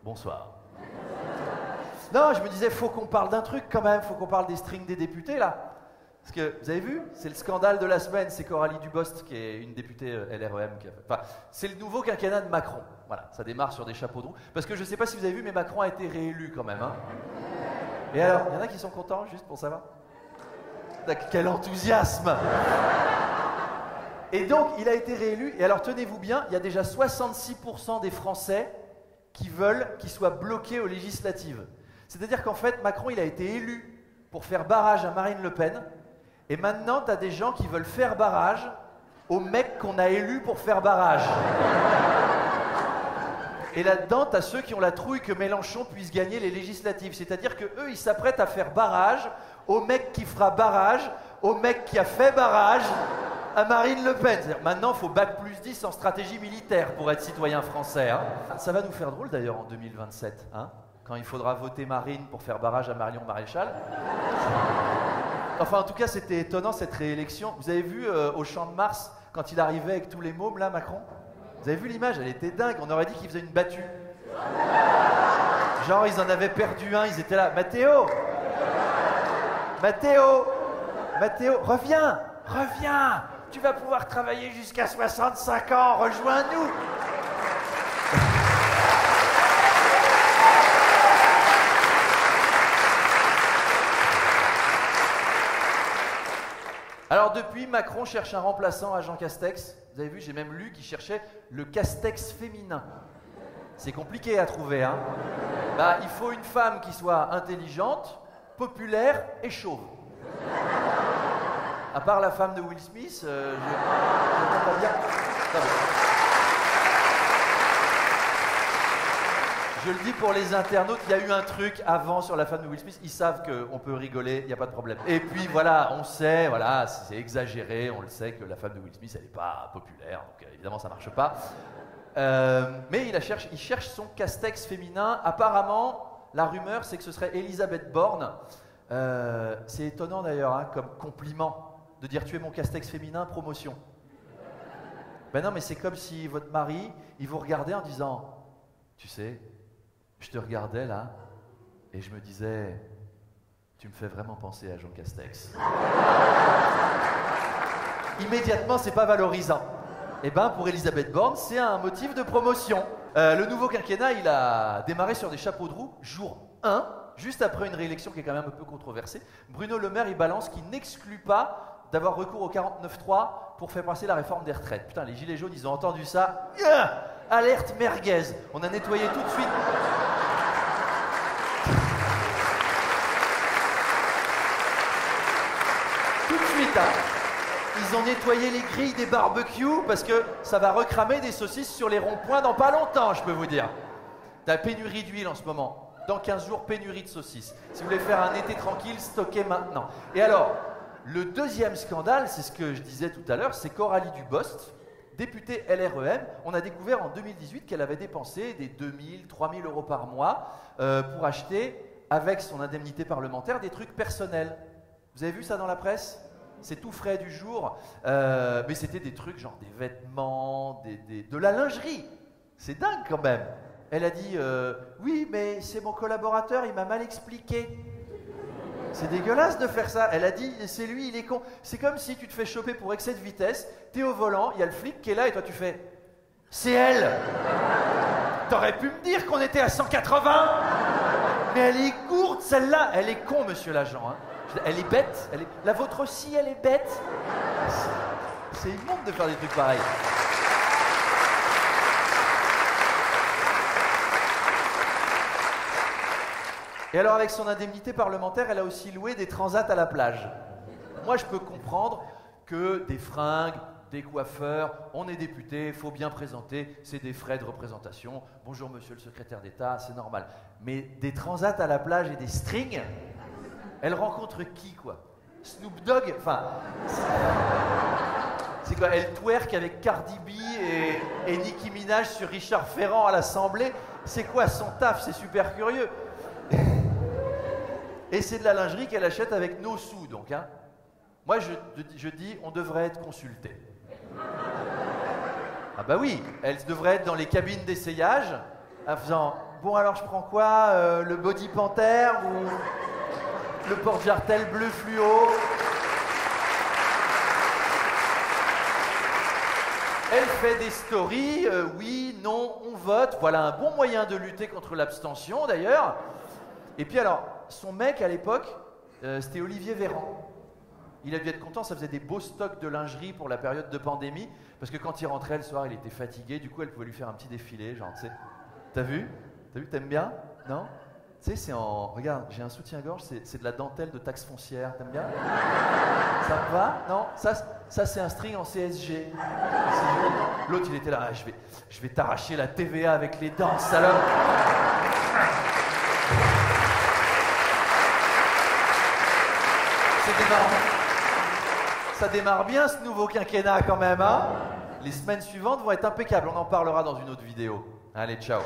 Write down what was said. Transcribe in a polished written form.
Bonsoir. Non, je me disais, faut qu'on parle d'un truc quand même, faut qu'on parle des strings des députés là. Parce que, vous avez vu, c'est le scandale de la semaine, c'est Coralie Dubost, qui est une députée LREM. Enfin, c'est le nouveau quinquennat de Macron. Voilà, ça démarre sur des chapeaux de roue. Parce que je ne sais pas si vous avez vu, mais Macron a été réélu quand même. Hein. Et alors, il y en a qui sont contents, juste pour savoir. Quel enthousiasme! Et donc, il a été réélu. Et alors, tenez-vous bien, il y a déjà 66% des Français qui veulent qu'il soit bloqué aux législatives. C'est-à-dire qu'en fait, Macron, il a été élu pour faire barrage à Marine Le Pen. Et maintenant, tu as des gens qui veulent faire barrage aux mecs qu'on a élus pour faire barrage. Et là-dedans, tu as ceux qui ont la trouille que Mélenchon puisse gagner les législatives. C'est-à-dire qu'eux, ils s'apprêtent à faire barrage au mec qui fera barrage, au mec qui a fait barrage à Marine Le Pen. Maintenant, il faut bac+10 en stratégie militaire pour être citoyen français. Hein. Ça va nous faire drôle d'ailleurs en 2027, hein, quand il faudra voter Marine pour faire barrage à Marion Maréchal. Enfin, en tout cas, c'était étonnant cette réélection. Vous avez vu au Champ de Mars, quand il arrivait avec tous les mômes, là, Macron? Vous avez vu l'image? Elle était dingue. On aurait dit qu'il faisait une battue. Genre, ils en avaient perdu un. Ils étaient là. Mathéo! Mathéo! Mathéo, reviens! Reviens! Tu vas pouvoir travailler jusqu'à 65 ans. Rejoins-nous! Alors depuis, Macron cherche un remplaçant à Jean Castex. Vous avez vu, j'ai même lu qu'il cherchait le Castex féminin. C'est compliqué à trouver, hein. Bah, il faut une femme qui soit intelligente, populaire et chauve. À part la femme de Will Smith, je ne peux pas dire. Ça va. Je le dis pour les internautes, il y a eu un truc avant sur la femme de Will Smith, ils savent qu'on peut rigoler, il n'y a pas de problème. Et puis voilà, on sait, voilà, c'est exagéré, on le sait que la femme de Will Smith, elle n'est pas populaire, donc évidemment ça ne marche pas. Mais il cherche son Castex féminin. Apparemment, la rumeur, c'est que ce serait Elisabeth Borne. C'est étonnant d'ailleurs, hein, comme compliment, de dire tu es mon Castex féminin, promotion. Ben non, mais c'est comme si votre mari, il vous regardait en disant, tu sais, je te regardais là, et je me disais, tu me fais vraiment penser à Jean Castex. Immédiatement, c'est pas valorisant. Eh ben, pour Elisabeth Borne, c'est un motif de promotion. Le nouveau quinquennat, il a démarré sur des chapeaux de roue, jour 1, juste après une réélection qui est quand même un peu controversée. Bruno Le Maire, il balance qu'il n'exclut pas d'avoir recours au 49.3 pour faire passer la réforme des retraites. Putain, les gilets jaunes, ils ont entendu ça. Alerte merguez. On a nettoyé tout de suite. Tout de suite, hein. Ils ont nettoyé les grilles des barbecues parce que ça va recramer des saucisses sur les ronds-points dans pas longtemps, je peux vous dire. T'as pénurie d'huile en ce moment. Dans 15 jours, pénurie de saucisses. Si vous voulez faire un été tranquille, stockez maintenant. Et alors, le deuxième scandale, c'est ce que je disais tout à l'heure, c'est Coralie Dubost, députée LREM. On a découvert en 2018 qu'elle avait dépensé des 2 000, 3 000 euros par mois pour acheter, avec son indemnité parlementaire, des trucs personnels. Vous avez vu ça dans la presse? C'est tout frais du jour, mais c'était des trucs genre des vêtements, de la lingerie. C'est dingue quand même. Elle a dit oui, mais c'est mon collaborateur, il m'a mal expliqué. C'est dégueulasse de faire ça. Elle a dit c'est lui, il est con. C'est comme si tu te fais choper pour excès de vitesse, t'es au volant, il y a le flic qui est là et toi tu fais c'est elle. T'aurais pu me dire qu'on était à 180. Mais elle est gourde celle-là. Elle est con, monsieur l'agent. Hein. Elle est bête. La vôtre aussi, elle est bête. C'est immonde de faire des trucs pareils. Et alors, avec son indemnité parlementaire, elle a aussi loué des transats à la plage. Moi, je peux comprendre que des fringues, des coiffeurs, on est député, il faut bien présenter, c'est des frais de représentation. Bonjour, monsieur le secrétaire d'État, c'est normal. Mais des transats à la plage et des strings, elle rencontre qui, quoi? Snoop Dogg, enfin... C'est quoi? Elle twerk avec Cardi B et Nicki Minaj sur Richard Ferrand à l'Assemblée. C'est quoi son taf? C'est super curieux. Et c'est de la lingerie qu'elle achète avec nos sous, donc. Hein. Moi, je dis, on devrait être consulté. Ah bah oui, elle devrait être dans les cabines d'essayage, en faisant Bon, alors je prends quoi? Le Body Panther ou le porte-jartel bleu fluo? Elle fait des stories, oui, non, on vote. Voilà un bon moyen de lutter contre l'abstention d'ailleurs. Et puis alors, son mec à l'époque, c'était Olivier Véran. Il a dû être content, ça faisait des beaux stocks de lingerie pour la période de pandémie. Parce que quand il rentrait le soir, il était fatigué, du coup elle pouvait lui faire un petit défilé, genre, tu sais. T'as vu? T'aimes bien? Non? Tu sais, c'est en... Regarde, j'ai un soutien-gorge, c'est de la dentelle de taxe foncière, t'aimes bien? Ça me va? Non? Ça c'est un string en CSG. L'autre, il était là, ah, je vais t'arracher la TVA avec les dents, salope! C'est démarrant. Ça démarre bien ce nouveau quinquennat quand même, hein? Les semaines suivantes vont être impeccables, on en parlera dans une autre vidéo. Allez, ciao!